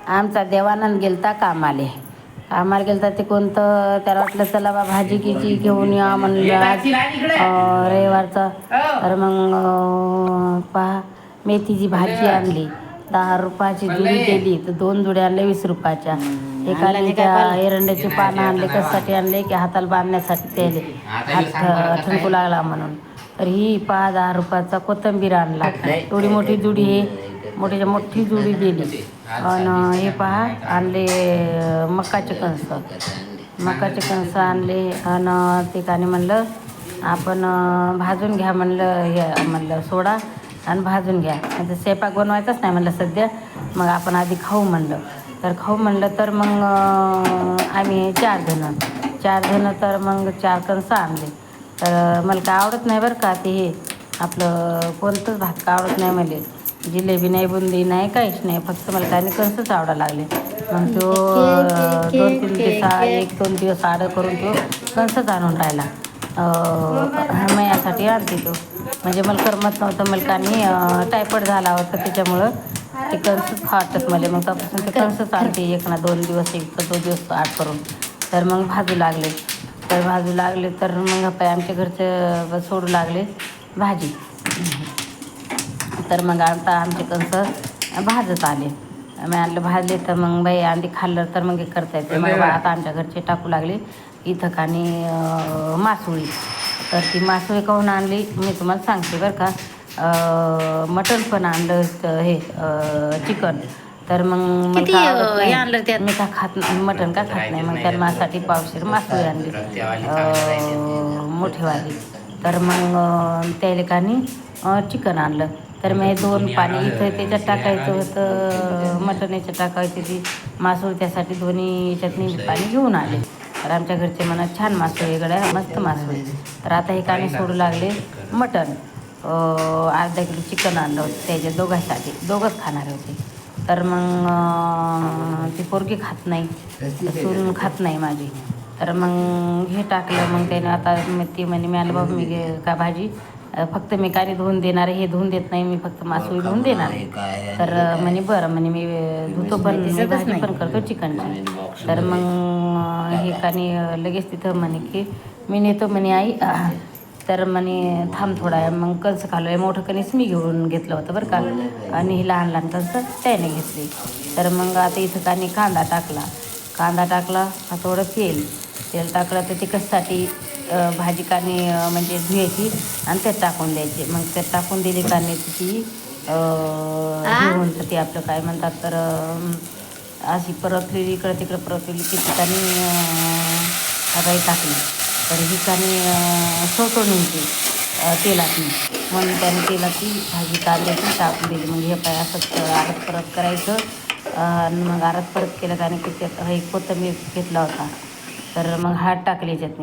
आमचा देवानंद गेलता कामाला गेलता. ते कोणतं त्याला वाटलं चला बा भाजी गिजी घेऊन या म्हणलं आज रविवारचा. तर मग पहा मेथीची भाजी आणली, 10 रुपयाची जुडी दिली, तर 2 जुड्या आणल्या 20 रुपयाच्या. एकाने त्या एरंड्याचे पानं आणले, कशासाठी आणले की हाताला बांधण्यासाठी, त्याले हात ठणकू लागला म्हणून. तर ही पहा 10 रुपयाचा कोथिंबीर आणला, एवढी मोठी जुडी, हे मोठीच्या मोठी जुडी दिली. आणि हे पहा आणले मकाचे कणस आणले. आणि ते काने म्हणलं आपण भाजून घ्या म्हणलं, हे म्हणलं सोडा आणि भाजून घ्या. म्हणजे स्वयंपाक बनवायचाच नाही म्हणलं सध्या, मग आपण आधी खाऊ म्हणलं. तर खाऊ म्हणलं तर मग आम्ही 4 जण तर मग 4 कणसं आणले. तर मला काय आवडत नाही बरं का ते, हे आपलं कोणतंच भात का आवडत नाही मला, जिलेबी नाही, बुंदी नाही, काहीच नाही, फक्त मला काही कणसंच आवडायला लागले. मग तो 1-2 दिवस आडं करून तो कणसंच आणून राहिला. माझ्यासाठी आणते तो, म्हणजे मला करमत नव्हतं, मला काही टायफॉइड झाला होता त्याच्यामुळं ते कणसंच खावतात मला. मग त्यापासून ते कणसंच आणते 1-2 दिवस, 1-2 दिवस आड करून. तर मग भाजू लागले तर मग आमच्या घरचे सोडू लागले भाजी. तर मग आता आमचे कणसं भाजत आले. मी आणलं भाजले, तर मग बाई आधी खाल्लं तर मग हे करता येते. मग आता आमच्या घरचे टाकू लागले इथं कानी मासोळी. तर ती मासोळी काहून आणली मी तुम्हाला सांगते बरं का. मटण पण आणलं, हे चिकन. तर मग मला आणलं त्यात मी का खात नाही, मटण का खात नाही, मग त्याला माझ्यासाठी पावशेर मासोळी आणली मोठेवाली. तर मग त्याला कानी चिकन आणलं. तर मी 2 पाणी इथं त्याच्यात टाकायचं होतं, मटण याच्यात टाकायची ती मासोळी, त्यासाठी दोन्ही याच्यात मी पाणी घेऊन आले. तर आमच्या घरचे म्हणा छान मासोळी गड्या, मस्त मासोळी. तर आता हे काने सोडू लागले मटण. अर्धा किलो चिकन आणलं होतं त्याच्या दोघांसाठी, दोघंच खाणार होते. तर मग ती पोरगी खात नाही, सून खात नाही माझी. तर मग हे टाकलं. मग त्याने आता ती म्हणे मी आलं बाबा मी का भाजी फक्त मी काही धुवून देणार आहे, हे धुवून देत नाही मी, फक्त मासोळी धुवून देणार आहे. तर म्हणे बरं म्हणे मी धुतो, पण मी भाजी पण करतो चिकनची. तर मग हे कानी लगेच तिथं म्हणे की मी नेतो म्हणे आई. तर म्हणे थांब थोडा. मग कणसं खाल्लं, मोठं कणीस मी घेऊन घेतलं होतं बरं का, आणि ही लहान कणसं त्याने घेतली. तर मग आता इथं कानी कांदा टाकला, थोडं तेल टाकलं. तर तिखटसाठी भाजी कानी म्हणजे धुयाची आणि त्यात टाकून द्यायची. मग त्यात टाकून दिली कानी ती घेऊन, तर ती आपलं काय म्हणतात तर अशी परतलेली, इकडं तिकडं परतलेली की ठिकाणी राई टाकली. तर ही कानी सोटून येते तेलातून, म्हणून त्याने तेलाची भाजी कांद्याची टाकून दिली. मग हे पाय असं आरत परत करायचं. आणि मग आरत परत केलं आणि की त्यात एक कोथिंबीर घेतला होता, तर मग टाकली याच्यात.